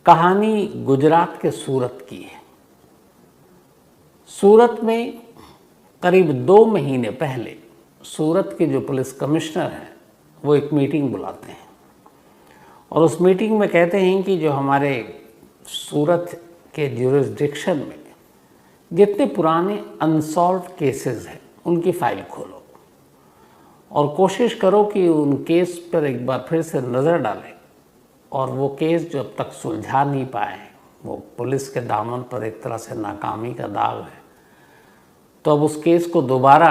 कहानी गुजरात के सूरत की है। सूरत में करीब 2 महीने पहले सूरत के जो पुलिस कमिश्नर हैं वो एक मीटिंग बुलाते हैं और उस मीटिंग में कहते हैं कि जो हमारे सूरत के ज्यूरिसडिक्शन में जितने पुराने अनसॉल्व्ड केसेस हैं उनकी फाइल खोलो और कोशिश करो कि उन केस पर एक बार फिर से नज़र डालें और वो केस जो अब तक सुलझा नहीं पाए, वो पुलिस के दामन पर एक तरह से नाकामी का दाग है, तो अब उस केस को दोबारा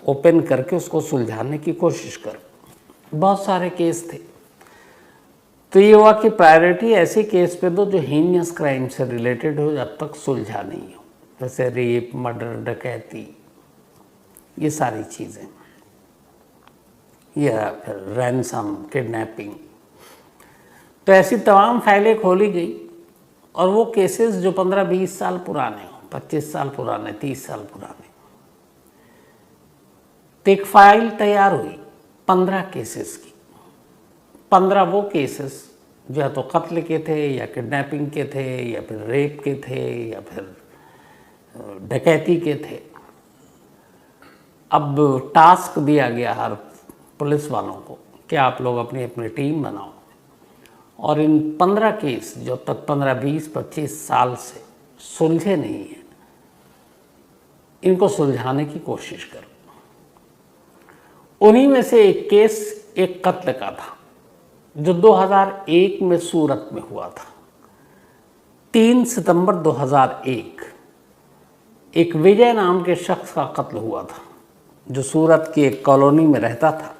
ओपन करके उसको सुलझाने की कोशिश करो। बहुत सारे केस थे, तो ये हुआ कि प्रायोरिटी ऐसे केस पे दो जो हीनियस क्राइम से रिलेटेड हो, जब तक सुलझा नहीं हो, जैसे रेप, मर्डर, डकैती, ये सारी चीज़ें, या फिर रैनसम, किडनैपिंग। तो ऐसी तमाम फाइलें खोली गई और वो केसेस जो 15-20 साल पुराने हों, 25 साल पुराने, 30 साल पुराने, तो एक फाइल तैयार हुई 15 केसेस की। 15 वो केसेस जो या तो कत्ल के थे या किडनैपिंग के थे या फिर रेप के थे या फिर डकैती के थे। अब टास्क दिया गया हर पुलिस वालों को कि आप लोग अपनी अपनी टीम बनाओ और इन 15 केस जो तक 15, 20, 25 साल से सुलझे नहीं हैं, इनको सुलझाने की कोशिश करो। उन्हीं में से एक केस एक कत्ल का था जो 2001 में सूरत में हुआ था। 3 सितंबर 2001 एक विजय नाम के शख्स का कत्ल हुआ था जो सूरत की एक कॉलोनी में रहता था।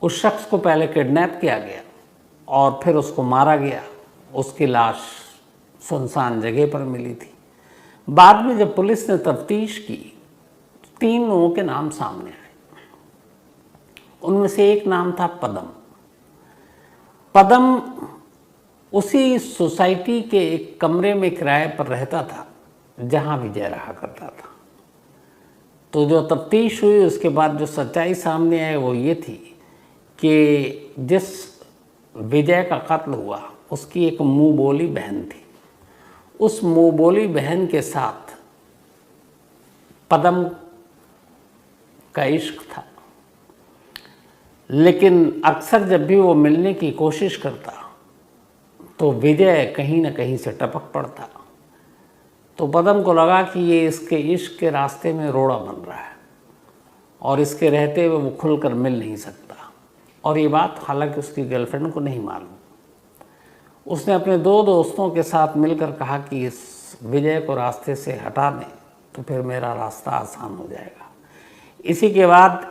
उस शख्स को पहले किडनैप किया गया और फिर उसको मारा गया। उसकी लाश सुनसान जगह पर मिली थी। बाद में जब पुलिस ने तफ्तीश की, 3 लोगों के नाम सामने आए। उनमें से एक नाम था पदम। पदम उसी सोसाइटी के एक कमरे में किराए पर रहता था जहां विजय रहा करता था। तो जो तफ्तीश हुई उसके बाद जो सच्चाई सामने आई वो ये थी कि जिस विजय का कत्ल हुआ उसकी एक मुंह बोली बहन थी। उस मुंह बोली बहन के साथ पदम का इश्क था, लेकिन अक्सर जब भी वो मिलने की कोशिश करता तो विजय कहीं ना कहीं से टपक पड़ता। तो पदम को लगा कि ये इसके इश्क के रास्ते में रोड़ा बन रहा है और इसके रहते हुए वो खुलकर मिल नहीं सकता। और ये बात हालांकि उसकी गर्लफ्रेंड को नहीं मालूम। उसने अपने 2 दोस्तों के साथ मिलकर कहा कि इस विजय को रास्ते से हटा दें तो फिर मेरा रास्ता आसान हो जाएगा। इसी के बाद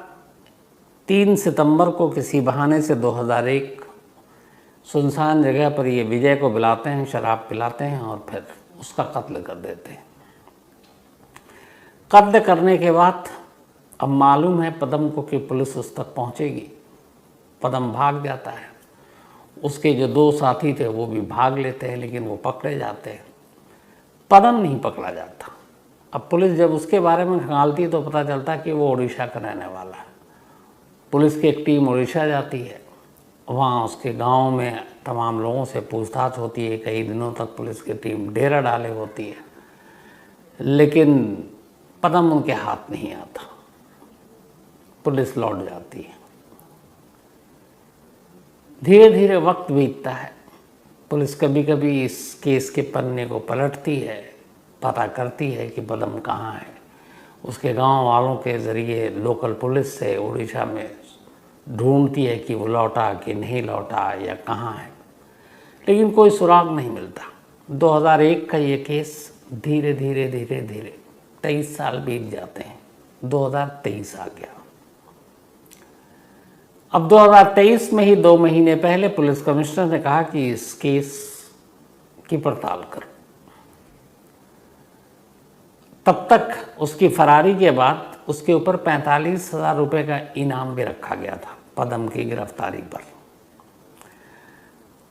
3 सितंबर को किसी बहाने से 2001 सुनसान जगह पर ये विजय को बुलाते हैं, शराब पिलाते हैं और फिर उसका कत्ल कर देते हैं। कत्ल करने के बाद अब मालूम है पदम को कि पुलिस उस तक पहुंचेगी। पदम भाग जाता है। उसके जो 2 साथी थे वो भी भाग लेते हैं, लेकिन वो पकड़े जाते हैं। पदम नहीं पकड़ा जाता। अब पुलिस जब उसके बारे में खंगालती है तो पता चलता कि वो उड़ीसा का रहने वाला है। पुलिस की एक टीम उड़ीसा जाती है। वहाँ उसके गांव में तमाम लोगों से पूछताछ होती है। कई दिनों तक पुलिस की टीम डेरा डाले होती है, लेकिन पदम उनके हाथ नहीं आता। पुलिस लौट जाती है। धीरे धीरे वक्त बीतता है। पुलिस कभी कभी इस केस के पन्ने को पलटती है, पता करती है कि पदम कहाँ है। उसके गांव वालों के ज़रिए लोकल पुलिस से उड़ीसा में ढूंढती है कि वो लौटा कि नहीं लौटा या कहाँ है, लेकिन कोई सुराग नहीं मिलता। 2001 का ये केस धीरे धीरे धीरे धीरे 23 साल बीत जाते हैं। 2023 आ गया। अब 2023 में ही 2 महीने पहले पुलिस कमिश्नर ने कहा कि इस केस की पड़ताल करो। तब तक उसकी फरारी के बाद उसके ऊपर 45,000 रुपये का इनाम भी रखा गया था पदम की गिरफ्तारी पर।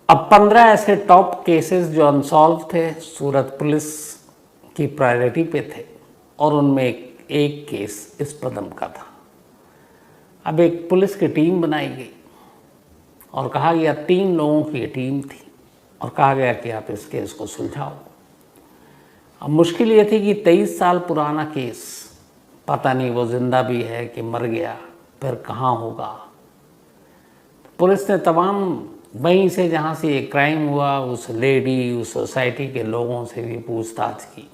अब 15 ऐसे टॉप केसेस जो अनसॉल्व थे सूरत पुलिस की प्रायोरिटी पे थे और उनमें एक केस इस पदम का था। अब एक पुलिस की टीम बनाई गई और कहा गया 3 लोगों की टीम थी और कहा गया कि आप इस केस को सुलझाओ। अब मुश्किल ये थी कि 23 साल पुराना केस, पता नहीं वो जिंदा भी है कि मर गया, फिर कहाँ होगा। पुलिस ने तमाम वहीं से जहाँ से ये क्राइम हुआ उस लेडी, उस सोसाइटी के लोगों से भी पूछताछ की।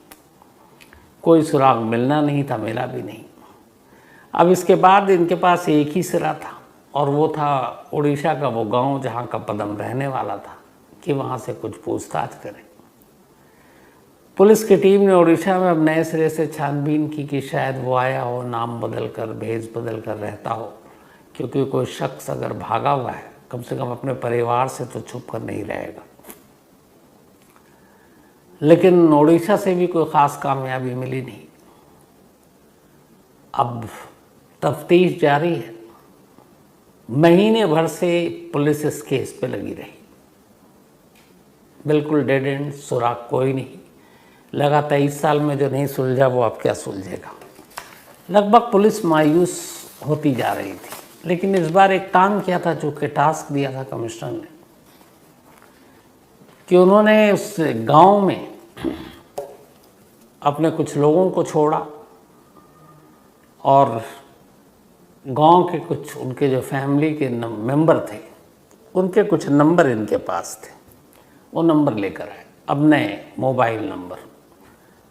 कोई सुराग मिलना नहीं था, मिला भी नहीं। अब इसके बाद इनके पास एक ही सिरा था और वो था उड़ीसा का वो गांव जहाँ का पदम रहने वाला था कि वहाँ से कुछ पूछताछ करें। पुलिस की टीम ने उड़ीसा में अब नए सिरे से छानबीन की कि शायद वो आया हो, नाम बदल कर, भेष बदल कर रहता हो, क्योंकि कोई शख्स अगर भागा हुआ है कम से कम अपने परिवार से तो छुप कर नहीं रहेगा। लेकिन उड़ीसा से भी कोई ख़ास कामयाबी मिली नहीं। अब तफ्तीश जारी है। महीने भर से पुलिस इस केस पे लगी रही, बिल्कुल डेड एंड, सुराग कोई नहीं। लगा 23 साल में जो नहीं सुलझा वो अब क्या सुलझेगा। लगभग पुलिस मायूस होती जा रही थी। लेकिन इस बार एक काम किया था, जो कि टास्क दिया था कमिश्नर ने, कि उन्होंने उस गांव में अपने कुछ लोगों को छोड़ा और गांव के कुछ उनके जो फैमिली के मेंबर थे, उनके कुछ नंबर इनके पास थे, वो नंबर लेकर आए। अब नए मोबाइल नंबर,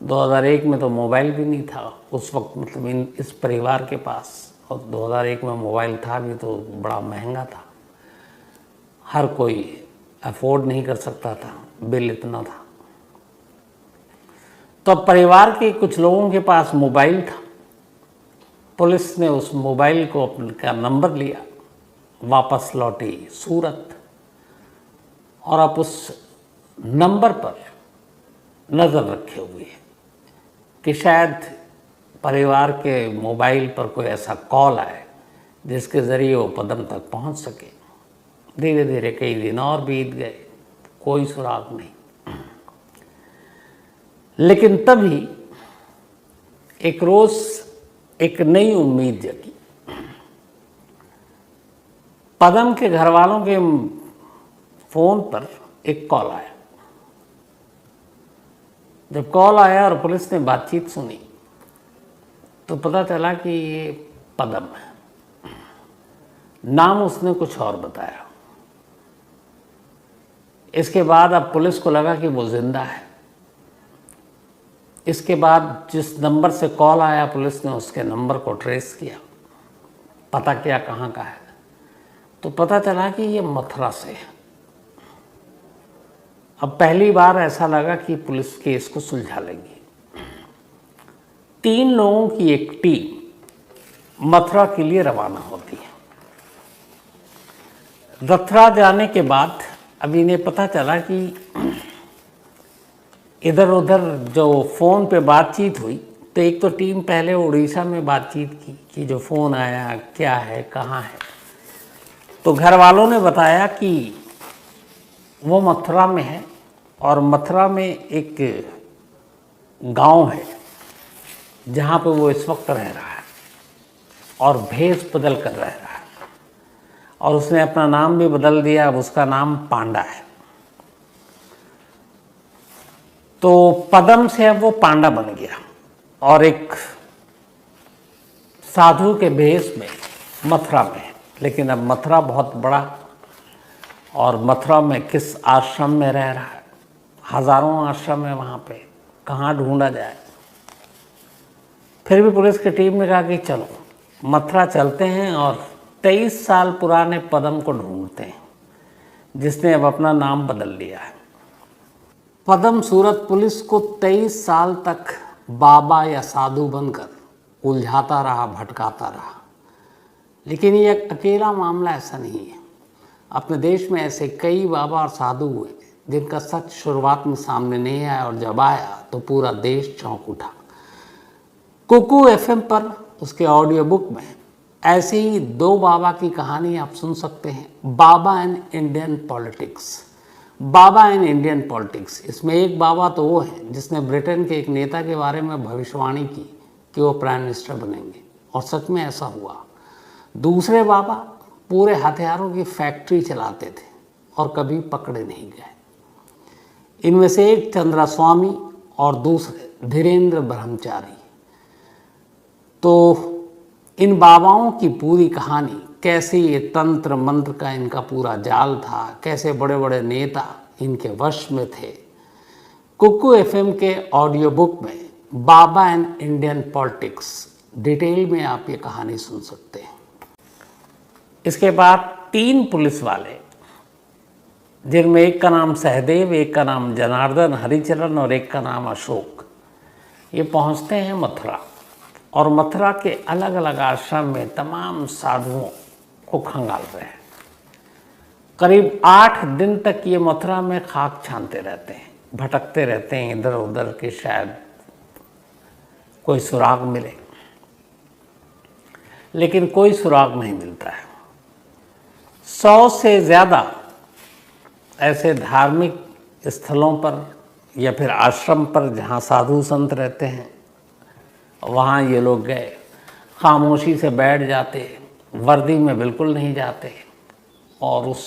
2001 में तो मोबाइल भी नहीं था उस वक्त, मतलब इस परिवार के पास, और 2001 में मोबाइल था भी तो बड़ा महंगा था, हर कोई अफोर्ड नहीं कर सकता था, बिल इतना था। तो अब परिवार के कुछ लोगों के पास मोबाइल था। पुलिस ने उस मोबाइल को का नंबर लिया, वापस लौटी सूरत, और अब उस नंबर पर नज़र रखे हुए है कि शायद परिवार के मोबाइल पर कोई ऐसा कॉल आए जिसके ज़रिए वो पदम तक पहुंच सके। धीरे धीरे कई दिन और बीत गए, कोई सुराग नहीं। लेकिन तभी एक रोज़ एक नई उम्मीद जगी। पदम के घर वालों के फ़ोन पर एक कॉल आया। जब कॉल आया और पुलिस ने बातचीत सुनी तो पता चला कि ये पदम है। नाम उसने कुछ और बताया। इसके बाद अब पुलिस को लगा कि वो जिंदा है। इसके बाद जिस नंबर से कॉल आया, पुलिस ने उसके नंबर को ट्रेस किया, पता किया कहाँ का है, तो पता चला कि ये मथुरा से है। अब पहली बार ऐसा लगा कि पुलिस केस को सुलझा लेगी। 3 लोगों की एक टीम मथुरा के लिए रवाना होती है। मथुरा जाने के बाद अब इन्हें पता चला कि इधर उधर जो फ़ोन पे बातचीत हुई, तो एक तो टीम पहले उड़ीसा में बातचीत की कि जो फ़ोन आया क्या है, कहाँ है। तो घर वालों ने बताया कि वो मथुरा में है और मथुरा में एक गांव है जहाँ पे वो इस वक्त रह रहा है और भेष बदल कर रह रहा है, और उसने अपना नाम भी बदल दिया। अब उसका नाम पांडा है। तो पदम से अब वो पांडा बन गया और एक साधु के भेष में मथुरा में है। लेकिन अब मथुरा बहुत बड़ा, और मथुरा में किस आश्रम में रह रहा है, हज़ारों आश्रम है वहाँ पे, कहाँ ढूंढा जाए। फिर भी पुलिस की टीम ने कहा कि चलो मथुरा चलते हैं और 23 साल पुराने पदम को ढूंढते हैं, जिसने अब अपना नाम बदल लिया है। पदम सूरत पुलिस को 23 साल तक बाबा या साधु बनकर उलझाता रहा, भटकाता रहा। लेकिन ये अकेला मामला ऐसा नहीं है। अपने देश में ऐसे कई बाबा और साधु हुए जिनका सच शुरुआत में सामने नहीं आया, और जब आया तो पूरा देश चौंक उठा। कुकू एफएम पर उसके ऑडियो बुक में ऐसे ही 2 बाबा की कहानी आप सुन सकते हैं, बाबा एंड इंडियन पॉलिटिक्स। बाबा एंड इंडियन पॉलिटिक्स, इसमें एक बाबा तो वो है जिसने ब्रिटेन के एक नेता के बारे में भविष्यवाणी की कि वो प्राइम मिनिस्टर बनेंगे, और सच में ऐसा हुआ। दूसरे बाबा पूरे हथियारों की फैक्ट्री चलाते थे और कभी पकड़े नहीं गए। इनमें से एक चंद्रास्वामी और दूसरे धीरेन्द्र ब्रह्मचारी। तो इन बाबाओं की पूरी कहानी, कैसे ये तंत्र मंत्र का इनका पूरा जाल था, कैसे बड़े बड़े नेता इनके वश में थे, कुकू एफएम के ऑडियो बुक में बाबा एंड इंडियन पॉलिटिक्स डिटेल में आप ये कहानी सुन सकते हैं। इसके बाद 3 पुलिस वाले, जिनमें एक का नाम सहदेव, एक का नाम जनार्दन हरिचरण और एक का नाम अशोक, ये पहुंचते हैं मथुरा और मथुरा के अलग अलग आश्रम में तमाम साधुओं को खंगाल रहे हैं। करीब 8 दिन तक ये मथुरा में खाक छानते रहते हैं, भटकते रहते हैं इधर उधर कि शायद कोई सुराग मिले, लेकिन कोई सुराग नहीं मिलता है। 100 से ज़्यादा ऐसे धार्मिक स्थलों पर या फिर आश्रम पर जहाँ साधु संत रहते हैं, वहाँ ये लोग गए, खामोशी से बैठ जाते, वर्दी में बिल्कुल नहीं जाते, और उस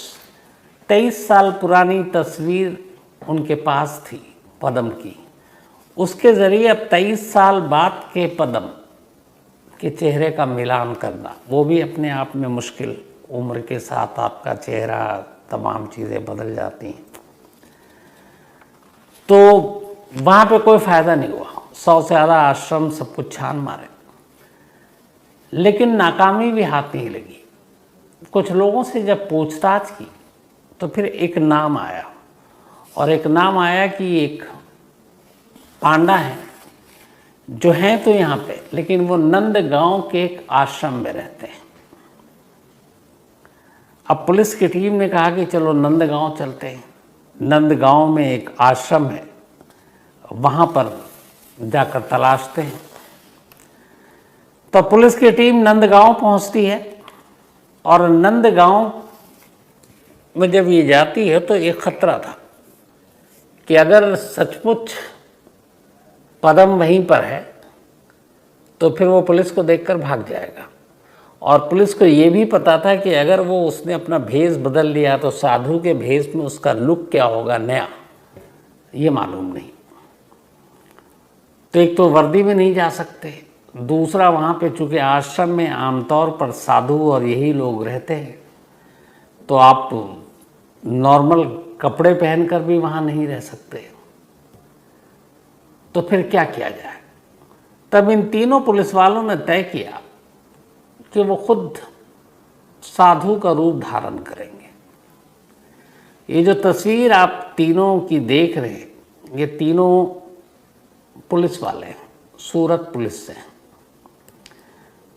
23 साल पुरानी तस्वीर उनके पास थी पद्म की, उसके ज़रिए अब 23 साल बाद के पद्म के चेहरे का मिलान करना, वो भी अपने आप में मुश्किल। उम्र के साथ आपका चेहरा, तमाम चीज़ें बदल जाती हैं। तो वहाँ पे कोई फ़ायदा नहीं हुआ, 100 से ज़्यादा आश्रम सब कुछ छान मारे, लेकिन नाकामी भी हाथ नहीं लगी। कुछ लोगों से जब पूछताछ की तो फिर एक नाम आया, और एक नाम आया कि एक पांडा है जो हैं तो यहाँ पे, लेकिन वो नंदगांव के एक आश्रम में रहते हैं। अब पुलिस की टीम ने कहा कि चलो नंदगांव चलते हैं। नंदगांव में एक आश्रम है, वहाँ पर जाकर तलाशते हैं। तो पुलिस की टीम नंदगांव पहुँचती है, और नंदगांव में जब ये जाती है तो एक खतरा था कि अगर सचमुच पद्म वहीं पर है तो फिर वो पुलिस को देखकर भाग जाएगा। और पुलिस को ये भी पता था कि अगर वो उसने अपना भेष बदल लिया तो साधु के भेष में उसका लुक क्या होगा नया, ये मालूम नहीं। तो एक तो वर्दी में नहीं जा सकते, दूसरा वहाँ पे चूँकि आश्रम में आमतौर पर साधु और यही लोग रहते हैं, तो आप नॉर्मल कपड़े पहनकर भी वहाँ नहीं रह सकते। तो फिर क्या किया जाए? तब इन तीनों पुलिस वालों ने तय किया कि वो खुद साधु का रूप धारण करेंगे। ये जो तस्वीर आप तीनों की देख रहे हैं, ये तीनों पुलिस वाले हैं, सूरत पुलिस से।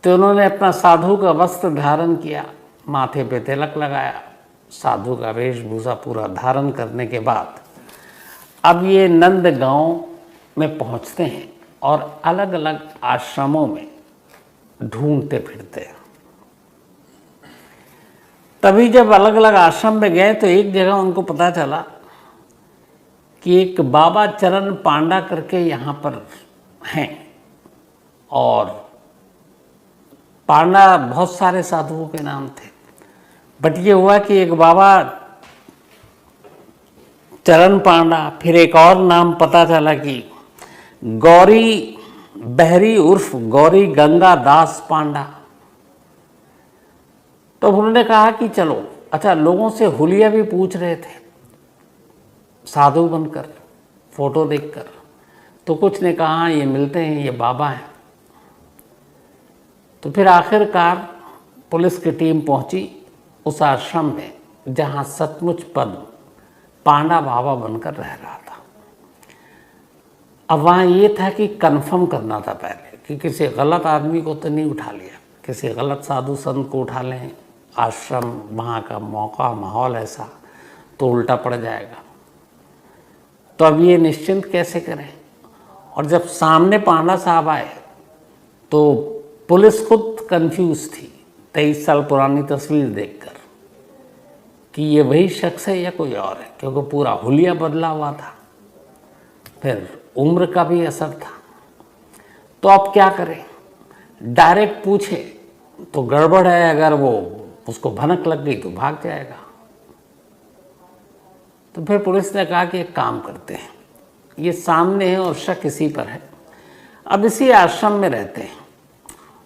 तो उन्होंने अपना साधु का वस्त्र धारण किया, माथे पे तिलक लगाया, साधु का वेशभूषा पूरा धारण करने के बाद अब ये नंदगांव में पहुंचते हैं और अलग अलग आश्रमों में ढूंढते फिरते हैं। तभी जब अलग अलग आश्रम में गए तो एक जगह उनको पता चला कि एक बाबा चरण पांडा करके यहाँ पर हैं, और पांडा बहुत सारे साधुओं के नाम थे, बट ये हुआ कि एक बाबा चरण पांडा, फिर एक और नाम पता चला कि गौरी बहरी उर्फ गौरी गंगा दास पांडा। तो उन्होंने कहा कि चलो, अच्छा लोगों से हुलिया भी पूछ रहे थे साधु बनकर, फोटो देखकर, तो कुछ ने कहा ये मिलते हैं, ये बाबा हैं। तो फिर आखिरकार पुलिस की टीम पहुंची उस आश्रम में जहां सचमुच पद्म पांडा बाबा बनकर रह रहा था। अब वहाँ ये था कि कंफर्म करना था पहले कि किसी गलत आदमी को तो नहीं उठा लिया, किसी गलत साधु संत को उठा लें, आश्रम वहाँ का मौका माहौल ऐसा तो उल्टा पड़ जाएगा। तो अब ये निश्चिंत कैसे करें? और जब सामने पांडा साहब आए तो पुलिस खुद कंफ्यूज थी 23 साल पुरानी तस्वीर देखकर कि ये वही शख्स है या कोई और है, क्योंकि पूरा हुलिया बदला हुआ था, फिर उम्र का भी असर था। तो अब क्या करें? डायरेक्ट पूछे तो गड़बड़ है, अगर वो उसको भनक लग गई तो भाग जाएगा। तो फिर पुलिस ने कहा कि एक काम करते हैं, ये सामने है और शक इसी पर है, अब इसी आश्रम में रहते हैं।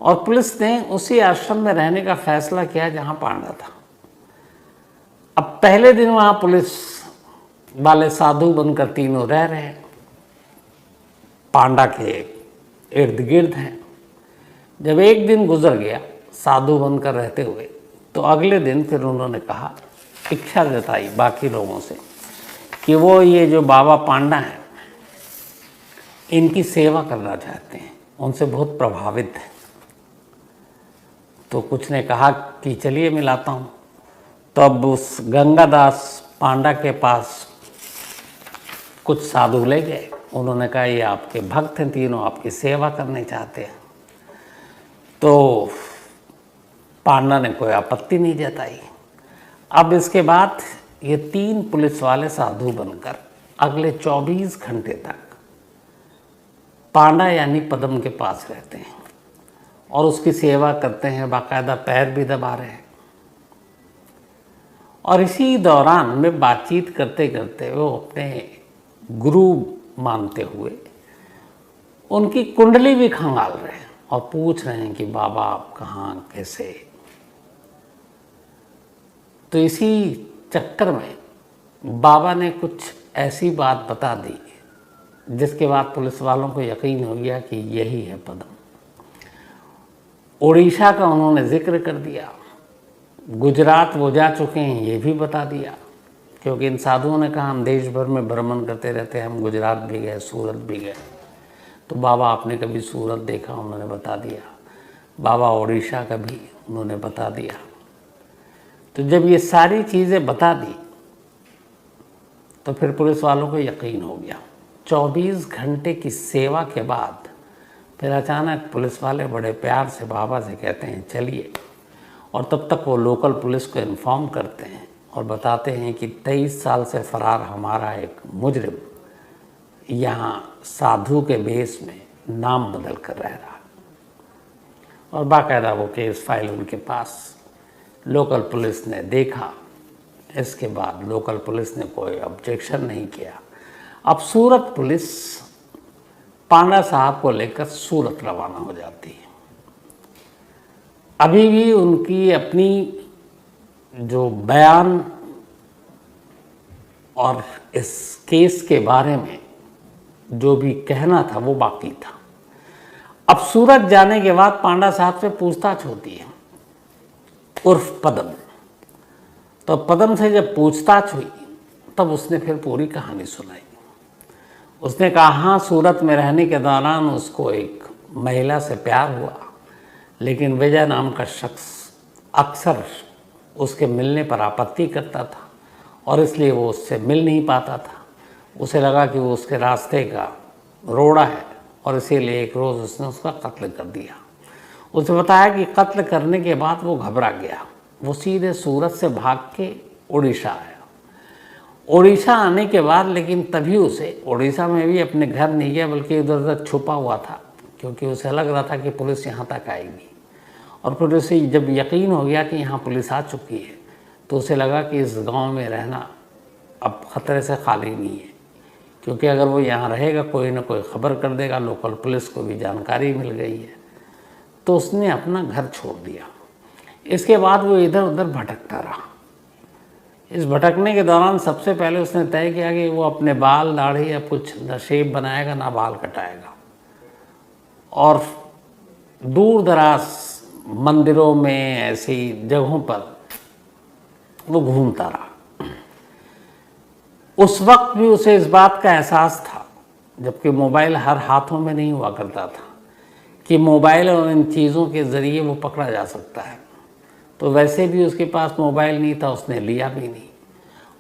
और पुलिस ने उसी आश्रम में रहने का फैसला किया जहाँ पांडा था। अब पहले दिन वहाँ पुलिस वाले साधु बनकर तीनों रह रहे हैं, पांडा के इर्द गिर्द हैं। जब एक दिन गुजर गया साधु बनकर रहते हुए, तो अगले दिन फिर उन्होंने कहा, इच्छा जताई बाकी लोगों से कि वो ये जो बाबा पांडा हैं इनकी सेवा करना चाहते हैं, उनसे बहुत प्रभावित हैं। तो कुछ ने कहा कि चलिए मिलाता हूँ। तो अब उस गंगादास पांडा के पास कुछ साधु ले गए। उन्होंने कहा ये आपके भक्त हैं तीनों, आपकी सेवा करने चाहते हैं। तो पांडा ने कोई आपत्ति नहीं जताई। अब इसके बाद ये 3 पुलिस वाले साधु बनकर अगले 24 घंटे तक पांडा यानी पद्म के पास रहते हैं और उसकी सेवा करते हैं, बाकायदा पैर भी दबा रहे हैं। और इसी दौरान में बातचीत करते करते वो अपने गुरु मानते हुए उनकी कुंडली भी खंगाल रहे हैं और पूछ रहे हैं कि बाबा आप कहाँ, कैसे। तो इसी चक्कर में बाबा ने कुछ ऐसी बात बता दी जिसके बाद पुलिस वालों को यकीन हो गया कि यही है पद्म। उड़ीसा का उन्होंने जिक्र कर दिया, गुजरात वो जा चुके हैं ये भी बता दिया, क्योंकि इन साधुओं ने कहा हम देश भर में भ्रमण करते रहते हैं, हम गुजरात भी गए, सूरत भी गए। तो बाबा आपने कभी सूरत देखा, उन्होंने बता दिया। बाबा उड़ीसा का भी उन्होंने बता दिया। तो जब ये सारी चीज़ें बता दी तो फिर पुलिस वालों को यकीन हो गया। 24 घंटे की सेवा के बाद फिर अचानक पुलिस वाले बड़े प्यार से बाबा से कहते हैं चलिए। और तब तक वो लोकल पुलिस को इन्फॉर्म करते हैं और बताते हैं कि 23 साल से फरार हमारा एक मुजरिम यहाँ साधु के भेष में नाम बदल कर रह रहा। और बाकायदा वो केस फाइल उनके पास, लोकल पुलिस ने देखा। इसके बाद लोकल पुलिस ने कोई ऑब्जेक्शन नहीं किया। अब सूरत पुलिस पांडा साहब को लेकर सूरत रवाना हो जाती है। अभी भी उनकी अपनी जो बयान और इस केस के बारे में जो भी कहना था वो बाकी था। अब सूरत जाने के बाद पांडा साहब से पूछताछ होती है, उर्फ पद्म। तो पद्म से जब पूछताछ हुई तब उसने फिर पूरी कहानी सुनाई। उसने कहा हाँ, सूरत में रहने के दौरान उसको एक महिला से प्यार हुआ, लेकिन विजय नाम का शख्स अक्सर उसके मिलने पर आपत्ति करता था और इसलिए वो उससे मिल नहीं पाता था। उसे लगा कि वो उसके रास्ते का रोड़ा है और इसीलिए एक रोज़ उसने उसका कत्ल कर दिया। उसे बताया कि कत्ल करने के बाद वो घबरा गया, वो सीधे सूरत से भाग के उड़ीसा आया। उड़ीसा आने के बाद लेकिन तभी उसे उड़ीसा में भी अपने घर नहीं गया, बल्कि इधर उधर छुपा हुआ था, क्योंकि उसे लग रहा था कि पुलिस यहाँ तक आएगी। और फिर उसे जब यकीन हो गया कि यहाँ पुलिस आ चुकी है तो उसे लगा कि इस गांव में रहना अब ख़तरे से खाली नहीं है, क्योंकि अगर वो यहाँ रहेगा कोई ना कोई ख़बर कर देगा, लोकल पुलिस को भी जानकारी मिल गई है। तो उसने अपना घर छोड़ दिया। इसके बाद वो इधर उधर भटकता रहा। इस भटकने के दौरान सबसे पहले उसने तय किया कि वो अपने बाल दाढ़ी या कुछ न शेप बनाएगा ना बाल कटाएगा, और दूर दराज मंदिरों में ऐसी जगहों पर वो घूमता रहा। उस वक्त भी उसे इस बात का एहसास था, जबकि मोबाइल हर हाथों में नहीं हुआ करता था, कि मोबाइल और इन चीज़ों के ज़रिए वो पकड़ा जा सकता है। तो वैसे भी उसके पास मोबाइल नहीं था, उसने लिया भी नहीं।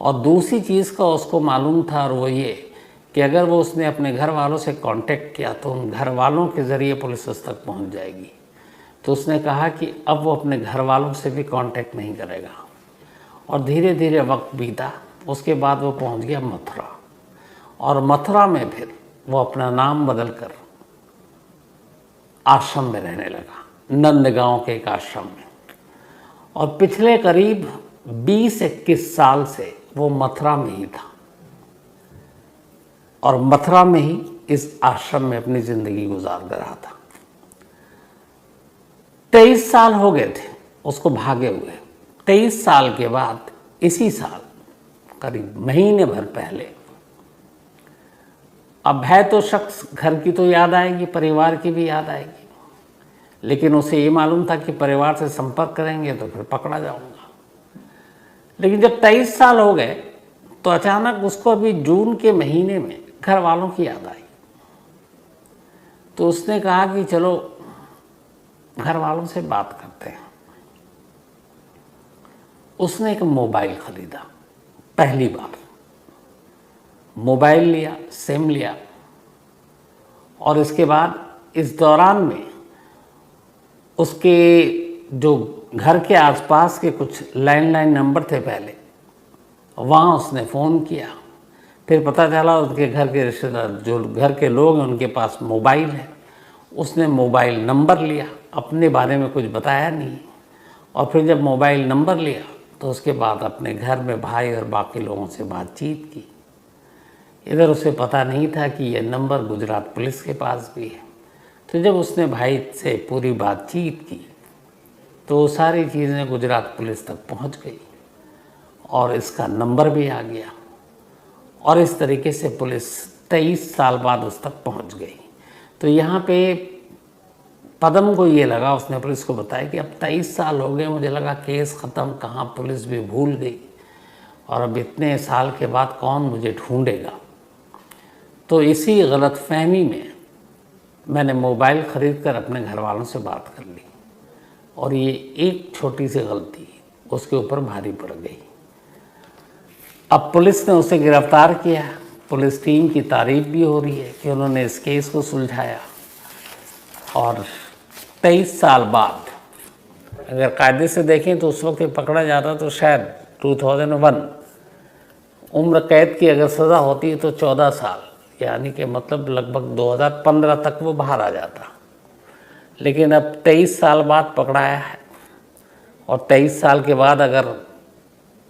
और दूसरी चीज़ का उसको मालूम था, और वो ये कि अगर वो उसने अपने घर वालों से कांटेक्ट किया तो उन घर वालों के ज़रिए पुलिस उस तक पहुंच जाएगी। तो उसने कहा कि अब वो अपने घर वालों से भी कांटेक्ट नहीं करेगा। और धीरे धीरे वक्त बीता। उसके बाद वो पहुंच गया मथुरा, और मथुरा में फिर वो अपना नाम बदलकर आश्रम में रहने लगा, नंदगांव के एक आश्रम में। और पिछले करीब 20-21 साल से वो मथुरा में ही था। और मथुरा में ही इस आश्रम में अपनी ज़िंदगी गुजार कर रहा था। 23 साल हो गए थे उसको भागे हुए। 23 साल के बाद इसी साल करीब महीने भर पहले, अब है तो शख्स, घर की तो याद आएगी, परिवार की भी याद आएगी, लेकिन उसे ये मालूम था कि परिवार से संपर्क करेंगे तो फिर पकड़ा जाऊंगा। लेकिन जब 23 साल हो गए तो अचानक उसको अभी जून के महीने में घर वालों की याद आई। तो उसने कहा कि चलो घर वालों से बात करते हैं। उसने एक मोबाइल खरीदा, पहली बार मोबाइल लिया, सिम लिया, और इसके बाद इस दौरान में उसके जो घर के आसपास के कुछ लैंडलाइन नंबर थे पहले, वहाँ उसने फ़ोन किया। फिर पता चला उसके घर के रिश्तेदार, जो घर के लोग हैं, उनके पास मोबाइल है। उसने मोबाइल नंबर लिया, अपने बारे में कुछ बताया नहीं, और फिर जब मोबाइल नंबर लिया तो उसके बाद अपने घर में भाई और बाकी लोगों से बातचीत की। इधर उसे पता नहीं था कि यह नंबर गुजरात पुलिस के पास भी है। तो जब उसने भाई से पूरी बातचीत की तो सारी चीज़ें गुजरात पुलिस तक पहुंच गई और इसका नंबर भी आ गया, और इस तरीके से पुलिस 23 साल बाद उस तक पहुंच गई। तो यहाँ पे पदम को ये लगा, उसने पुलिस को बताया कि अब 23 साल हो गए, मुझे लगा केस ख़त्म, कहाँ पुलिस भी भूल गई, और अब इतने साल के बाद कौन मुझे ढूंढेगा। तो इसी गलतफहमी में मैंने मोबाइल ख़रीद कर अपने घर वालों से बात कर ली, और ये एक छोटी सी गलती उसके ऊपर भारी पड़ गई। अब पुलिस ने उसे गिरफ्तार किया। पुलिस टीम की तारीफ भी हो रही है कि उन्होंने इस केस को सुलझाया, और 23 साल बाद अगर कायदे से देखें तो उस वक्त पकड़ा जाता तो शायद 2001 उम्र कैद की अगर सज़ा होती है तो 14 साल, यानी कि मतलब लगभग 2015 तक वो बाहर आ जाता। लेकिन अब 23 साल बाद पकड़ाया है, और 23 साल के बाद अगर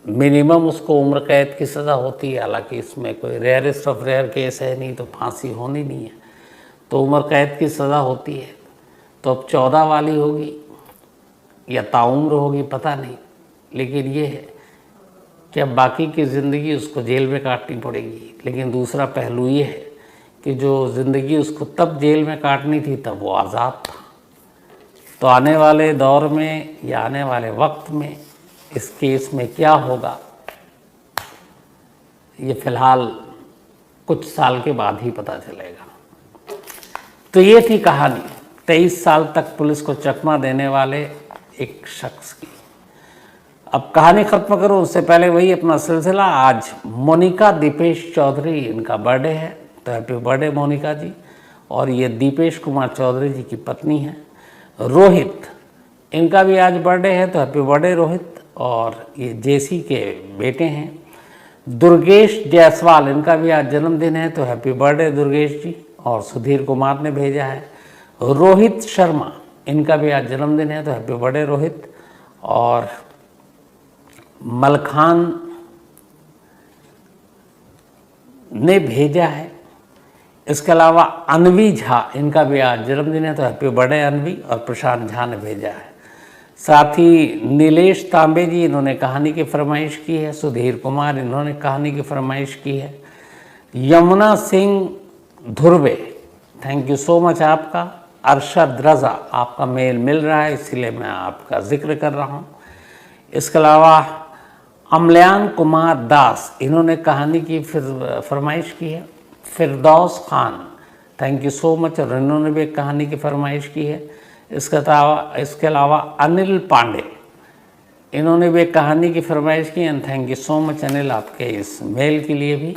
मिनिमम उसको उम्र कैद की सज़ा होती है, हालांकि इसमें कोई रेयरेस्ट ऑफ रेयर केस है नहीं, तो फांसी होनी नहीं है, तो उम्र कैद की सज़ा होती है, तो अब 14 वाली होगी या ताउम्र होगी पता नहीं। लेकिन ये है कि अब बाकी की ज़िंदगी उसको जेल में काटनी पड़ेगी। लेकिन दूसरा पहलू ये है कि जो ज़िंदगी उसको तब जेल में काटनी थी तब वो आज़ाद था। तो आने वाले दौर में या आने वाले वक्त में इस केस में क्या होगा, ये फ़िलहाल कुछ साल के बाद ही पता चलेगा। तो ये थी कहानी 23 साल तक पुलिस को चकमा देने वाले एक शख्स की। अब कहानी ख़त्म करूँ उससे पहले वही अपना सिलसिला। आज मोनिका दीपेश चौधरी, इनका बर्थडे है, तो हैप्पी बर्थडे मोनिका जी। और ये दीपेश कुमार चौधरी जी की पत्नी है। रोहित, इनका भी आज बर्थडे है, तो हैप्पी बर्थडे रोहित। और ये जेसी के बेटे हैं। दुर्गेश जायसवाल, इनका भी आज जन्मदिन है, तो हैप्पी बर्थडे दुर्गेश जी। और सुधीर कुमार ने भेजा है। रोहित शर्मा, इनका भी आज जन्मदिन है, तो हैप्पी बर्थडे रोहित। और मलखान ने भेजा है। इसके अलावा अनवी झा, इनका भी आज जन्मदिन है, तो हैप्पी बर्थडे अनवी। और प्रशांत झा ने भेजा है। साथ ही नीलेश तांबे जी, इन्होंने कहानी की फरमाइश की है। सुधीर कुमार, इन्होंने कहानी की फरमाइश की है। Yamuna Singh Dhurve, thank you so much आपका। अरशद रज़ा, आपका मेल मिल रहा है इसलिए मैं आपका जिक्र कर रहा हूँ। इसके अलावा अमल्यान कुमार दास, इन्होंने कहानी की फरमाइश की है। Firdaus Khan, thank you so much, और इन्होंने भी एक कहानी की फरमाइश की है। इसके अलावा अनिल पांडे, इन्होंने भी एक कहानी की फरमाइश की। And thank you so much Anil, आपके इस मेल के लिए भी।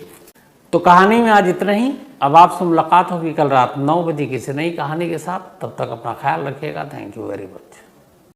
तो कहानी में आज इतना ही। अब आपसे मुलाकात होगी कल रात 9 बजे किसी नई कहानी के साथ। तब तक अपना ख्याल रखिएगा। Thank you very much.